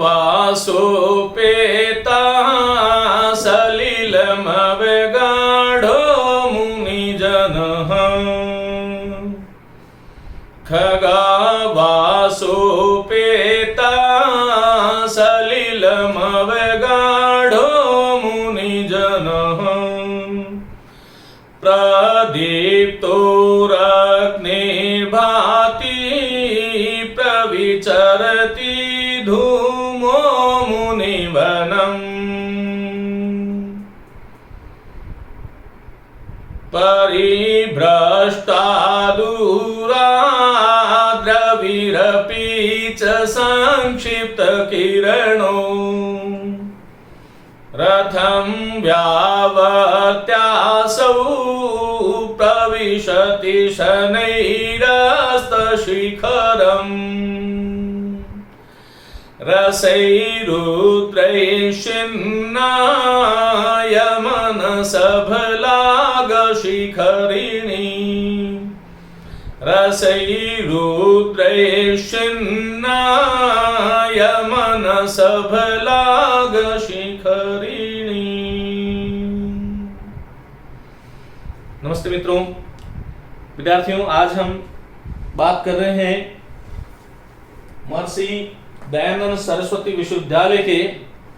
वासोपेता सलिलमवगाढो मुनिजनः खगावासोपेता सलिलमवगाढो मुनिजनः प्रदीप्तोरग्निर्भाति प्रविचरति धूमो मुनिवनम् परिभ्रष्टा दूरा द्रविरपि च संक्षिप्तकिरणो रथं व्यावर्त्यासौ प्रविशति शनैरस्तशिखरम् रसैरुद्रैश्चिन्नाय मनसफलागशिखरिणी रसैरुद्रैश्चिन्नाय मनसफलागशिखरिणी। नमस्ते मित्रों, विद्यार्थियों, आज हम बात कर रहे हैं महर्षि दयानंद सरस्वती विश्वविद्यालय के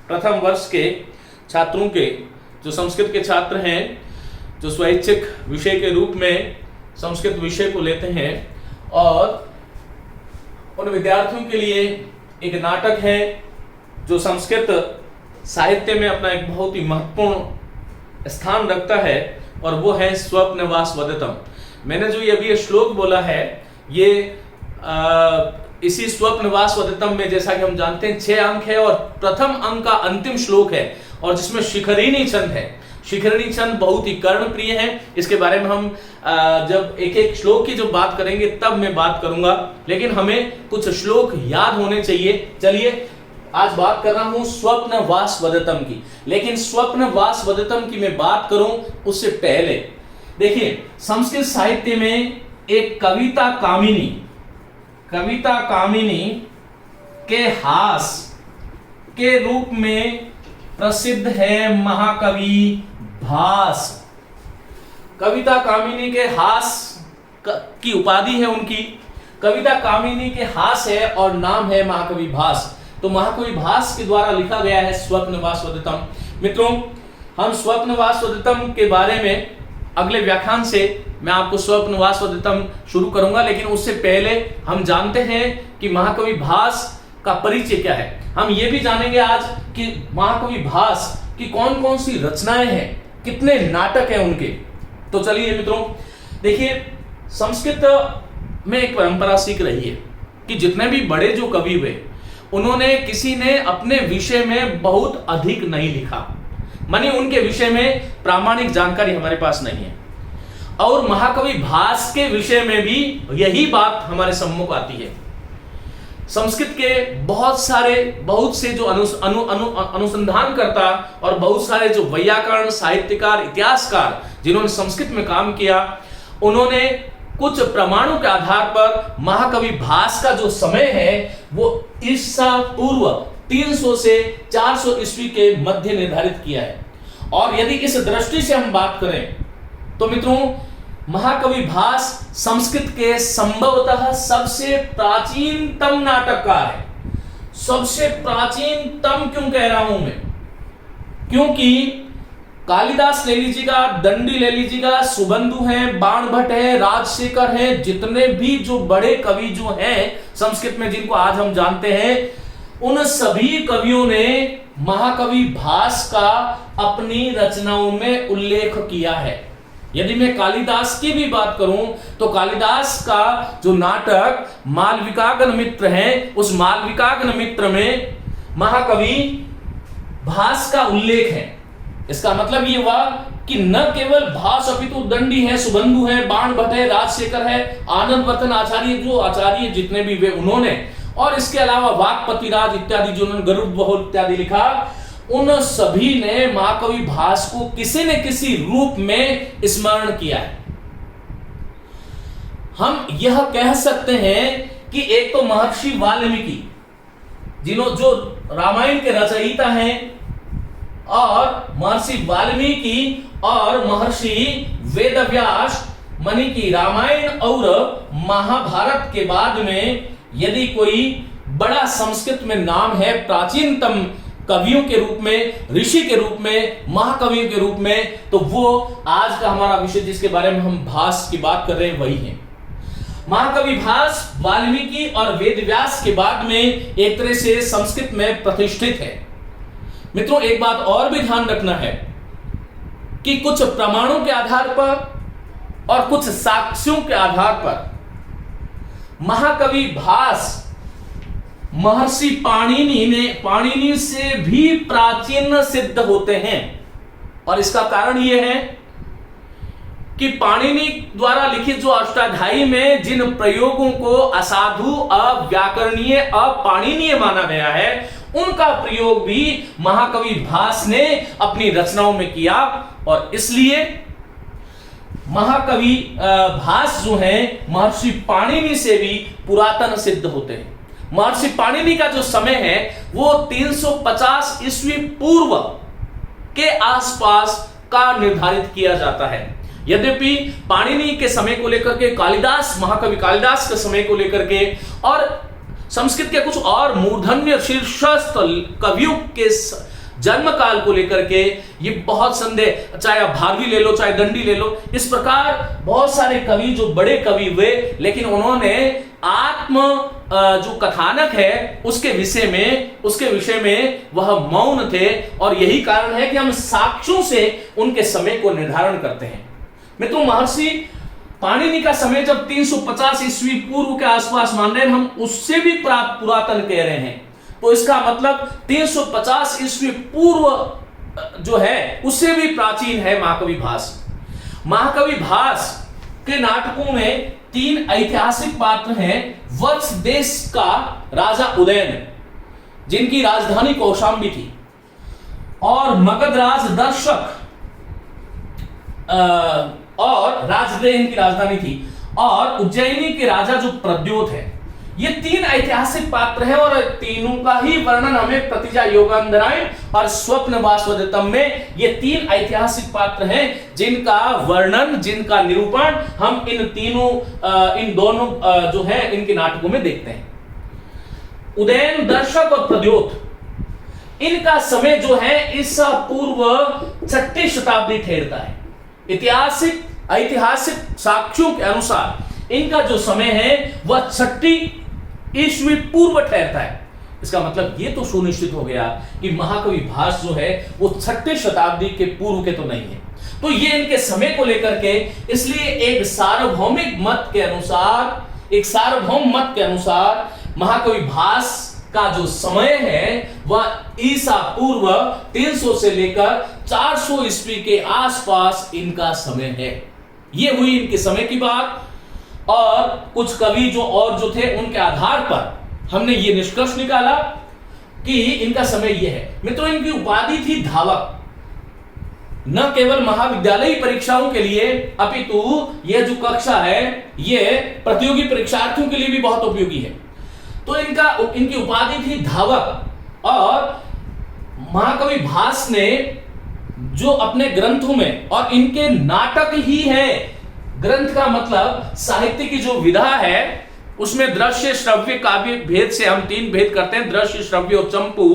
प्रथम वर्ष के छात्रों के, जो संस्कृत के छात्र हैं, जो स्वैच्छिक विषय के रूप में संस्कृत विषय को लेते हैं, और उन विद्यार्थियों के लिए एक नाटक है जो संस्कृत साहित्य में अपना एक बहुत ही महत्वपूर्ण स्थान रखता है, और वो है स्वप्नवास वदतम। मैंने जो ये अभी श्लोक बोला है, ये इसी स्वप्नवास वदतम में, जैसा कि हम जानते हैं, 6 अंक है और प्रथम अंक का अंतिम श्लोक है, और जिसमें शिखरिणी छंद है। शिखरिणी छंद बहुत ही कर्णप्रिय है। इसके बारे में हम जब एक एक श्लोक की जो बात करेंगे तब मैं बात करूंगा, लेकिन हमें कुछ श्लोक याद होने चाहिए। चलिए, आज बात कर रहा हूं स्वप्नवास वदतम की, लेकिन स्वप्नवास वदतम की मैं बात करूं उससे पहले देखिए, संस्कृत साहित्य में एक कविता कामिनी के हास के रूप में प्रसिद्ध है महाकवि भास। कविता कामिनी के हास की उपाधि है उनकी, कविता कामिनी के हास है और नाम है महाकवि भास। तो महाकवि भास के द्वारा लिखा गया है स्वप्नवास वदतम। मित्रों, हम स्वप्नवास वदतम के बारे में अगले व्याख्यान से मैं आपको स्वप्नवास वदतम शुरू करूंगा, लेकिन उससे पहले हम जानते हैं कि महाकवि भास का परिचय क्या है। हम ये भी जानेंगे आज कि महाकवि भास की कौन कौन सी रचनाएं हैं, कितने नाटक हैं उनके। तो चलिए मित्रों, देखिए, संस्कृत में एक परंपरा सीख रही है कि जितने भी बड़े जो कवि हुए, उन्होंने किसी ने अपने विषय में बहुत अधिक नहीं लिखा, मानी उनके विषय में प्रामाणिक जानकारी हमारे पास नहीं है। और महाकवि भास के विषय में भी यही बात हमारे सम्मुख आती है। संस्कृत के बहुत से जो अनुसंधानकर्ता और बहुत सारे जो वैयाकरण, साहित्यकार, इतिहासकार जिन्होंने संस्कृत में काम किया, उन्होंने कुछ प्रमाणों के आधार पर महाकवि भास का जो समय है वो ईसा पूर्व 300 से 400 ईस्वी के मध्य निर्धारित किया है। और यदि इस दृष्टि से हम बात करें तो मित्रों, महाकवि भास संस्कृत के संभवतः सबसे प्राचीनतम नाटककार है। सबसे प्राचीनतम क्यों कह रहा हूं मैं? क्योंकि कालिदास ले लीजिएगा, दंडी ले लीजिएगा, सुबंधु हैं, बाणभट्ट है, राजशेखर है, जितने भी जो बड़े कवि जो हैं संस्कृत में, जिनको आज हम जानते हैं, उन सभी कवियों ने महाकवि भास का अपनी रचनाओं में उल्लेख किया है। यदि मैं कालिदास की भी बात करूं तो कालिदास का जो नाटक मालविकाग्नि मित्र है, उस मालविकाग्नि मित्र में महाकवि भास का उल्लेख है। इसका मतलब ये हुआ कि न केवल भास अपितु दंडी है, सुबंधु है, बाणभट्ट है, राजशेखर है, आनंदवर्धन आचार्य, जो आचार्य जितने भी वे उन्होंने, और इसके अलावा वाक्पतिराज इत्यादि जो उन्होंने गरुड़ बहुल इत्यादि लिखा, उन सभी ने महाकवि भास को किसी न किसी रूप में स्मरण किया है। हम यह कह सकते हैं कि एक तो महर्षि वाल्मीकि, जो रामायण के रचयिता हैं, और महर्षि वाल्मीकि और महर्षि वेदव्यास, मानी कि रामायण और महाभारत के बाद में यदि कोई बड़ा संस्कृत में नाम है प्राचीनतम कवियों के रूप में, ऋषि के रूप में, महाकवियों के रूप में, तो वो आज का हमारा विषय जिसके बारे में हम भास की बात कर रहे हैं वही है। महाकवि भास वाल्मीकि और वेदव्यास के बाद में एक तरह से संस्कृत में प्रतिष्ठित है। मित्रों, एक बात और भी ध्यान रखना है कि कुछ प्रमाणों के आधार पर और कुछ साक्ष्यों के आधार पर महाकवि भास महर्षि पाणिनि से भी प्राचीन सिद्ध होते हैं। और इसका कारण यह है कि पाणिनि द्वारा लिखित जो अष्टाध्यायी में जिन प्रयोगों को असाधु, अव्याकरणीय, अपाणिनीय माना गया है, उनका प्रयोग भी महाकवि भास ने अपनी रचनाओं में किया। और इसलिए महाकवि भास जो है महर्षि पाणिनि से भी पुरातन सिद्ध होते हैं। महर्षि पाणिनि का जो समय है वो 350 ईस्वी पूर्व के आसपास का निर्धारित किया जाता है। यद्यपि पाणिनि के समय को लेकर के कालिदास, महाकवि कालिदास के समय को लेकर के और संस्कृत के कुछ और मूर्धन्य शीर्षस्थ कवियों के जन्म काल को लेकर के ये बहुत संदेह, चाहे आप भारवी ले लो, चाहे दंडी ले लो, इस प्रकार बहुत सारे कवि जो बड़े कवि हुए, लेकिन उन्होंने आत्म जो कथानक है उसके विषय में वह मौन थे। और यही कारण है कि हम साक्ष्यों से उनके समय को निर्धारण करते हैं। मित्रों, महर्षि पाणिनि का समय जब 350 ईस्वी पूर्व के आसपास मान रहे हैं, हम उससे भी पुरातन कह रहे हैं, तो इसका मतलब 350 ईस्वी पूर्व जो है उससे भी प्राचीन है महाकवि भास। महाकवि भास के नाटकों में 3 ऐतिहासिक पात्र हैं। वत्स देश का राजा उदयन, जिनकी राजधानी कौशाम्बी थी, और मगध राज दर्शक और राजगृह इनकी राजधानी थी, और उज्जैनी के राजा जो प्रद्योत है। ये 3 ऐतिहासिक पात्र हैं और तीनों का ही वर्णन हमें प्रतिजा योगांतरायण और स्वप्न वासवदत्तम में ये 3 ऐतिहासिक पात्र हैं जिनका वर्णन, जिनका निरूपण हम इन दोनों जो है इनके नाटकों में देखते हैं। उदयन, दर्शक और प्रद्योत, इनका समय जो है इस पूर्व 6ठी शताब्दी ठहरता है। ऐतिहासिक साक्ष्यों के अनुसार इनका जो समय है वह 6ठी ईस्वी पूर्व ठहरता है। इसका मतलब ये तो सुनिश्चित हो गया कि महाकवि भास जो है वो 6ठी शताब्दी के पूर्व के तो नहीं है। तो ये इनके समय को लेकर के, इसलिए एक सार्वभौम मत के अनुसार महाकवि भास का जो समय है वह ईसा पूर्व 300 से लेकर 400 ईस्वी के आसपास इनका समय है। ये हुई इनके समय की बात। और कुछ कवि जो थे उनके आधार पर हमने ये निष्कर्ष निकाला कि इनका समय ये है। मित्रों, इनकी उपाधि थी धावक। न केवल महाविद्यालयी परीक्षाओं के लिए अपितु यह जो कक्षा है ये प्रतियोगी परीक्षार्थियों के लिए भी बहुत उपयोगी है। तो इनकी उपाधि थी धावक। और महाकवि भास ने जो अपने ग्रंथों में, और इनके नाटक ही है, ग्रंथ का मतलब साहित्य की जो विधा है उसमें दृश्य, श्रव्य, काव्य भेद से हम 3 भेद करते हैं, दृश्य, श्रव्य और चंपू।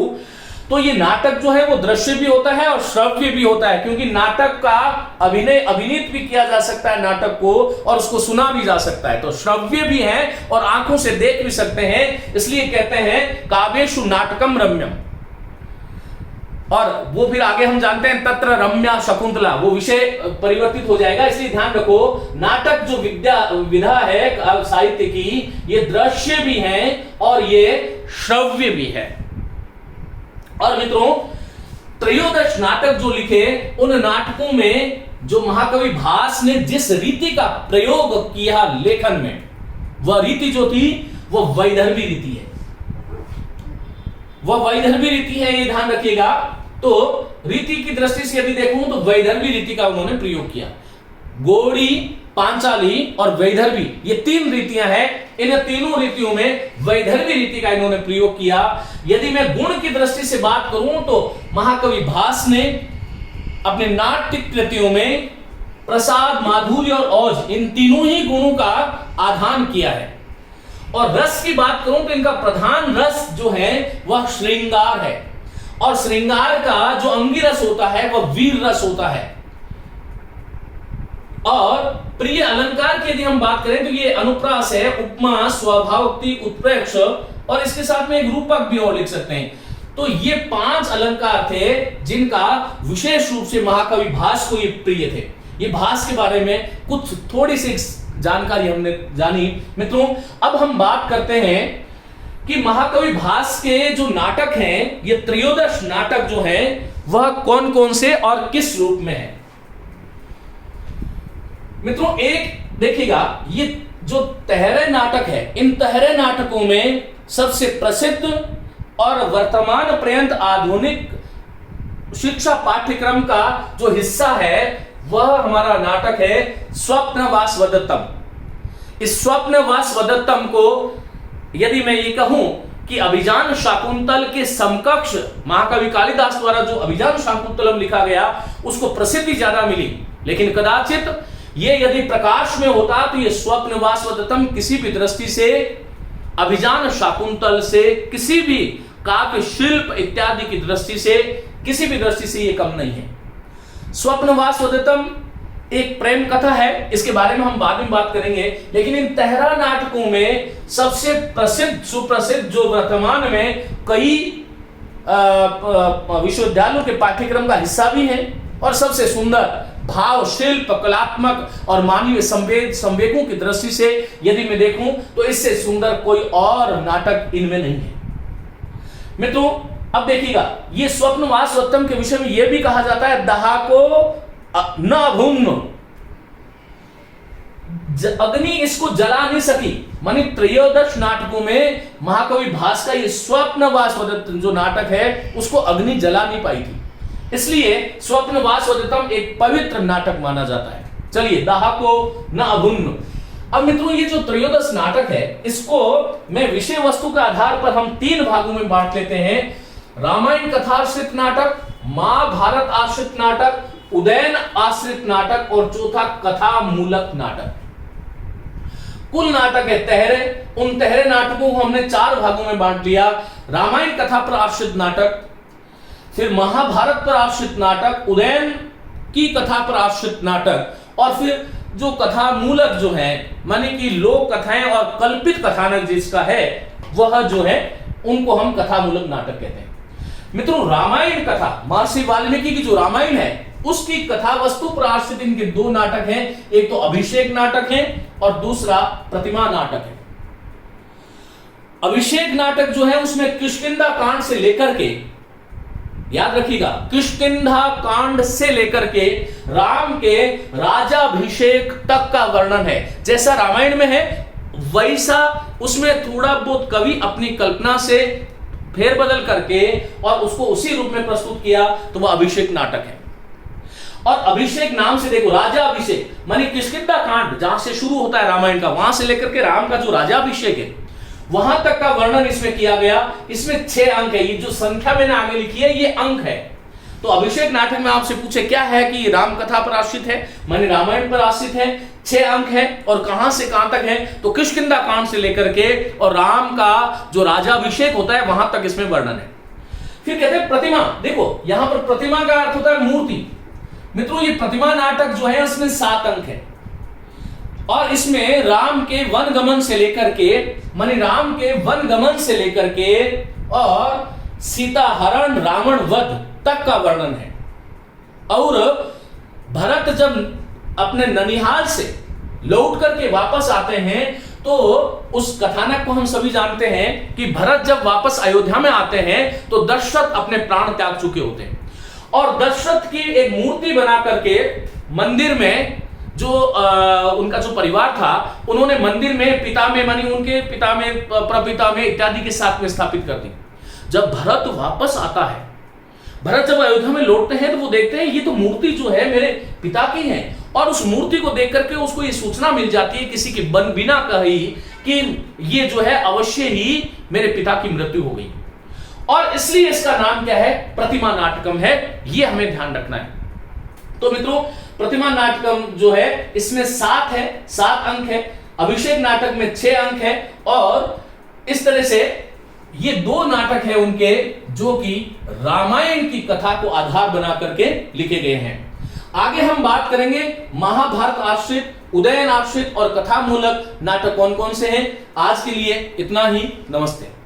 तो ये नाटक जो है वो दृश्य भी होता है और श्रव्य भी होता है, क्योंकि नाटक का अभिनीत भी किया जा सकता है नाटक को, और उसको सुना भी जा सकता है। तो श्रव्य भी है और आंखों से देख भी सकते हैं, इसलिए कहते हैं काव्येषु नाटकम रम्यम। और वो फिर आगे हम जानते हैं तत्र रम्या शकुंतला, वो विषय परिवर्तित हो जाएगा। इसलिए ध्यान रखो, नाटक जो विधा है साहित्य की, ये दृश्य भी है और ये श्रव्य भी है। और मित्रों, 13 नाटक जो लिखे, उन नाटकों में जो महाकवि भास ने जिस रीति का प्रयोग किया लेखन में, वह रीति जो थी वो वैदर्भी रीति है। वह वैदर्भी रीति है, ये ध्यान रखिएगा। तो रीति की दृष्टि से यदि देखूं तो वैदर्भी रीति का उन्होंने प्रयोग किया। गोड़ी, पांचाली और वैदर्भी, ये 3 रीतियां हैं। इन तीनों रीतियों में वैदर्भी रीति का इन्होंने प्रयोग किया। यदि मैं गुण की दृष्टि से बात करूं तो महाकवि भास ने अपने नाट्य कृतियों में प्रसाद, माधुर्य और औज, इन तीनों ही गुणों का आधान किया है। और रस की बात करूं तो इनका प्रधान रस जो है वह श्रृंगार है, और श्रृंगार का जो अंगी रस होता है वह वीर रस होता है। और प्रिय अलंकार की यदि हम बात करें तो ये अनुप्रास है, उपमा, स्वभावोक्ति, उत्प्रेक्ष, और इसके साथ में एक रूपक भी और लिख सकते हैं। तो ये 5 अलंकार थे जिनका विशेष रूप से महाकवि भास को ये प्रिय थे। ये भास के बारे में कुछ थोड़ी सी जानकारी हमने जानी। मित्रों, अब हम बात करते हैं कि महाकवि भास के जो नाटक हैं, ये त्रयोदश नाटक जो हैं वह कौन कौन से और किस रूप में है। मित्रों, एक देखिएगा, ये जो तहरे नाटक है, इन तहरे नाटकों में सबसे प्रसिद्ध और वर्तमान पर्यंत आधुनिक शिक्षा पाठ्यक्रम का जो हिस्सा है वह हमारा नाटक है स्वप्नवासवदत्तम। इस स्वप्नवासवदत्तम को यदि मैं ये कहूं कि अभिजान शाकुंतल के समकक्ष महाकवि कालिदास द्वारा जो अभिजान शाकुंतलम लिखा गया उसको प्रसिद्धि ज्यादा मिली, लेकिन कदाचित ये यदि प्रकाश में होता तो ये स्वप्नवासवदत्तम किसी भी दृष्टि से अभिजान शाकुंतल से, किसी भी काव्य शिल्प इत्यादि की दृष्टि से, किसी भी दृष्टि से ये कम नहीं है। स्वप्नवासवदत्तम एक प्रेम कथा है, इसके बारे में हम बाद में बात करेंगे। लेकिन इन तहरा नाटकों में सबसे प्रसिद्ध, सुप्रसिद्ध, जो वर्तमान में कई विश्वविद्यालयों के पाठ्यक्रम का हिस्सा भी है, और सबसे सुंदर भाव, शिल्प, कलात्मक और मानवीय संवेगों की दृष्टि से यदि मैं देखूं तो इससे सुंदर कोई और नाटक इनमें नहीं है। मित्रों, अब देखिएगा, ये स्वप्नवासवदत्तम के विषय में यह भी कहा जाता है दहाको न अभुन्न, अग्नि इसको जला नहीं सकी। मानी त्रयोदश नाटकों में महाकवि भास का ये स्वप्नवासवदत्तम जो नाटक है उसको अग्नि जला नहीं पाई थी, इसलिए स्वप्नवासवदत्तम एक पवित्र नाटक माना जाता है। चलिए, दहाको न अभुन्न। अब मित्रों, ये जो त्रयोदश नाटक है इसको मैं विषय वस्तु के आधार पर हम 3 भागों में बांट लेते हैं। रामायण कथाश्रित नाटक, महाभारत आश्रित नाटक, उदयन आश्रित नाटक, और चौथा कथा मूलक नाटक। कुल नाटक है तहरे। उन तहरे नाटकों को हमने 4 भागों में बांट लिया। रामायण कथा पर आश्रित नाटक, फिर महाभारत पर आश्रित नाटक, उदयन की कथा पर आश्रित नाटक, और फिर जो कथा मूलक जो है माने कि लोक कथाएं और कल्पित कथानक जिसका है वह जो है उनको हम कथा मूलक नाटक कहते हैं। मित्रों, रामायण कथा, महर्षि वाल्मीकि की जो रामायण है उसकी कथा वस्तु पर आश्रित इनके 2 नाटक हैं। एक तो अभिषेक नाटक है और दूसरा प्रतिमा नाटक है। अभिषेक नाटक जो है उसमें किष्किंधा कांड से लेकर के, याद रखिएगा, किष्किंधा कांड से लेकर के राम के राजाभिषेक तक का वर्णन है। जैसा रामायण में है वैसा उसमें थोड़ा बहुत कवि अपनी कल्पना से फेरबदल करके और उसको उसी रूप में प्रस्तुत किया, तो वह अभिषेक नाटक है। और अभिषेक नाम से देखो, राजा अभिषेक मानी किष्किंधा कांड जहां से शुरू होता है रामायण का, वहां से लेकर के राम का जो राजाभिषेक है वहां तक का वर्णन इसमें किया गया। इसमें 6 अंक है। ये जो संख्या मैंने आगे लिखी है ये अंक है। तो अभिषेक नाटक में आपसे पूछे क्या है कि राम कथा पर आश्रित है, माने रामायण पर आश्रित है, 6 अंक है, और कहां से कहां तक है तो किष्किंधा कांड से लेकर के और राम का जो राजाभिषेक होता है वहां तक इसमें वर्णन है। फिर कहते हैं प्रतिमा। देखो, यहां पर प्रतिमा का अर्थ होता है मूर्ति। मित्रों, ये प्रतिमा नाटक जो है उसमें 7 अंक है, और इसमें राम के वनगमन से लेकर के, माने राम के वनगमन से लेकर के और सीता हरण, रावण वध तक का वर्णन है। और भरत जब अपने ननिहाल से लौट करके वापस आते हैं तो उस कथानक को हम सभी जानते हैं कि भरत जब वापस अयोध्या में आते हैं तो दशरथ अपने प्राण त्याग चुके होते हैं, और दशरथ की एक मूर्ति बना करके मंदिर में जो उनका जो परिवार था उन्होंने मंदिर में पिता में मानी उनके पिता में, प्रपिता में इत्यादि के साथ में स्थापित कर दी। जब भरत वापस आता है, भरत जब अयोध्या में लौटते हैं तो वो देखते हैं ये तो मूर्ति जो है मेरे पिता की है, और उस मूर्ति को देख करके उसको ये सूचना मिल जाती है किसी की बिना कही कि ये जो है अवश्य ही मेरे पिता की मृत्यु हो गई, और इसलिए इसका नाम क्या है, प्रतिमा नाटकम है। ये हमें ध्यान रखना है। तो मित्रों, प्रतिमा नाटकम जो है इसमें 7 है, 7 अंक है। अभिषेक नाटक में 6 अंक है, और इस तरह से ये 2 नाटक है उनके जो कि रामायण की कथा को आधार बना करके लिखे गए हैं। आगे हम बात करेंगे महाभारत आश्रित, उदयन आश्रित और कथा मूलक नाटक कौन कौन से हैं। आज के लिए इतना ही। नमस्ते।